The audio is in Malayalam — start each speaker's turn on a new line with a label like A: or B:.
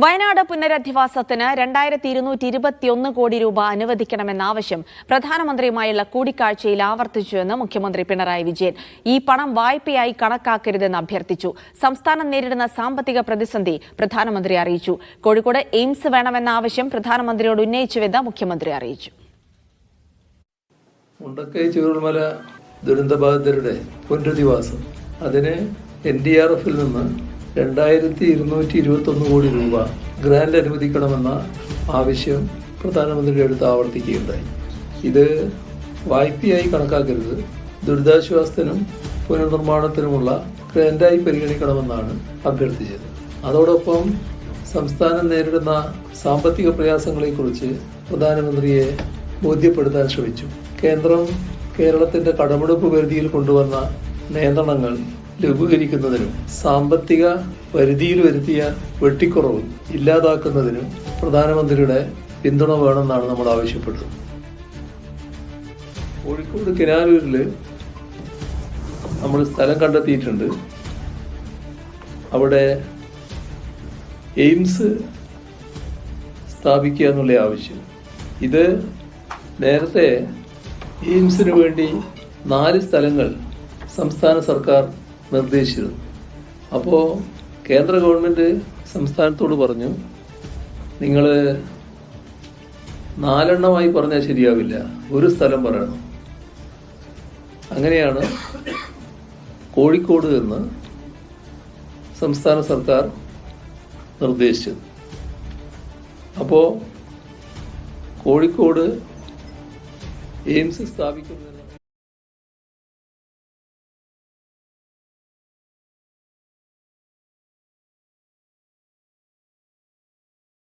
A: വയനാട് പുനരധിവാസത്തിന് 2221 കോടി രൂപ അനുവദിക്കണമെന്ന ആവശ്യം പ്രധാനമന്ത്രിയുമായുള്ള കൂടിക്കാഴ്ചയിൽ ആവർത്തിച്ചുവെന്ന് മുഖ്യമന്ത്രി പിണറായി വിജയൻ. ഈ പണം വായ്പയായി കണക്കാക്കരുതെന്ന് അഭ്യർത്ഥിച്ചു. സംസ്ഥാനം നേരിടുന്ന സാമ്പത്തിക പ്രതിസന്ധി പ്രധാനമന്ത്രി അറിയിച്ചു. കോഴിക്കോട് എയിംസ് വേണമെന്ന ആവശ്യം പ്രധാനമന്ത്രിയോട് ഉന്നയിച്ചുവെന്ന് മുഖ്യമന്ത്രി അറിയിച്ചു.
B: മുണ്ടക്കൈ ചൂരൽമല ദുരന്തബാധിതരുടെ പുനരധിവാസം അതിന് NDRFിൽ നിന്ന് 2221 കോടി രൂപ ഗ്രാന്റ് അനുവദിക്കണമെന്ന ആവശ്യം പ്രധാനമന്ത്രിയുടെ അടുത്ത് ആവർത്തിക്കുകയുണ്ടായി. ഇത് വായ്പയായി കണക്കാക്കരുത്, ദുരിതാശ്വാസത്തിനും പുനർനിർമ്മാണത്തിനുമുള്ള ഗ്രാന്റായി പരിഗണിക്കണമെന്നാണ് അഭ്യർത്ഥിച്ചത്. അതോടൊപ്പം സംസ്ഥാനം നേരിടുന്ന സാമ്പത്തിക പ്രയാസങ്ങളെക്കുറിച്ച് പ്രധാനമന്ത്രിയെ ബോധ്യപ്പെടുത്താൻ ശ്രമിച്ചു. കേന്ദ്രം കേരളത്തിന്റെ കടമെടുപ്പ് പരിധിയിൽ കൊണ്ടുവന്ന നിയന്ത്രണങ്ങൾ ലഘൂകരിക്കുന്നതിനും സാമ്പത്തിക പരിധിയിൽ വരുത്തിയ വെട്ടിക്കുറവ് ഇല്ലാതാക്കുന്നതിനും പ്രധാനമന്ത്രിയുടെ പിന്തുണ വേണമെന്നാണ് നമ്മൾ ആവശ്യപ്പെട്ടത്. കോഴിക്കോട് കിനാലൂരിൽ നമ്മൾ സ്ഥലം കണ്ടെത്തിയിട്ടുണ്ട്. അവിടെ എയിംസ് സ്ഥാപിക്കുക എന്നുള്ള ആവശ്യം. ഇത് നേരത്തെ എയിംസിന് വേണ്ടി 4 സ്ഥലങ്ങൾ സംസ്ഥാന സർക്കാർ നിർദ്ദേശിച്ചിരുന്നു. അപ്പോൾ കേന്ദ്ര ഗവൺമെൻറ് സംസ്ഥാനത്തോട് പറഞ്ഞു, നിങ്ങൾ 4 എണ്ണമായി പറഞ്ഞാൽ ശരിയാവില്ല, ഒരു സ്ഥലം പറയണം. അങ്ങനെയാണ് കോഴിക്കോട് എന്ന് സംസ്ഥാന സർക്കാർ നിർദ്ദേശിച്ചത്. അപ്പോൾ കോഴിക്കോട് എയിംസ് സ്ഥാപിക്കുന്നതിന്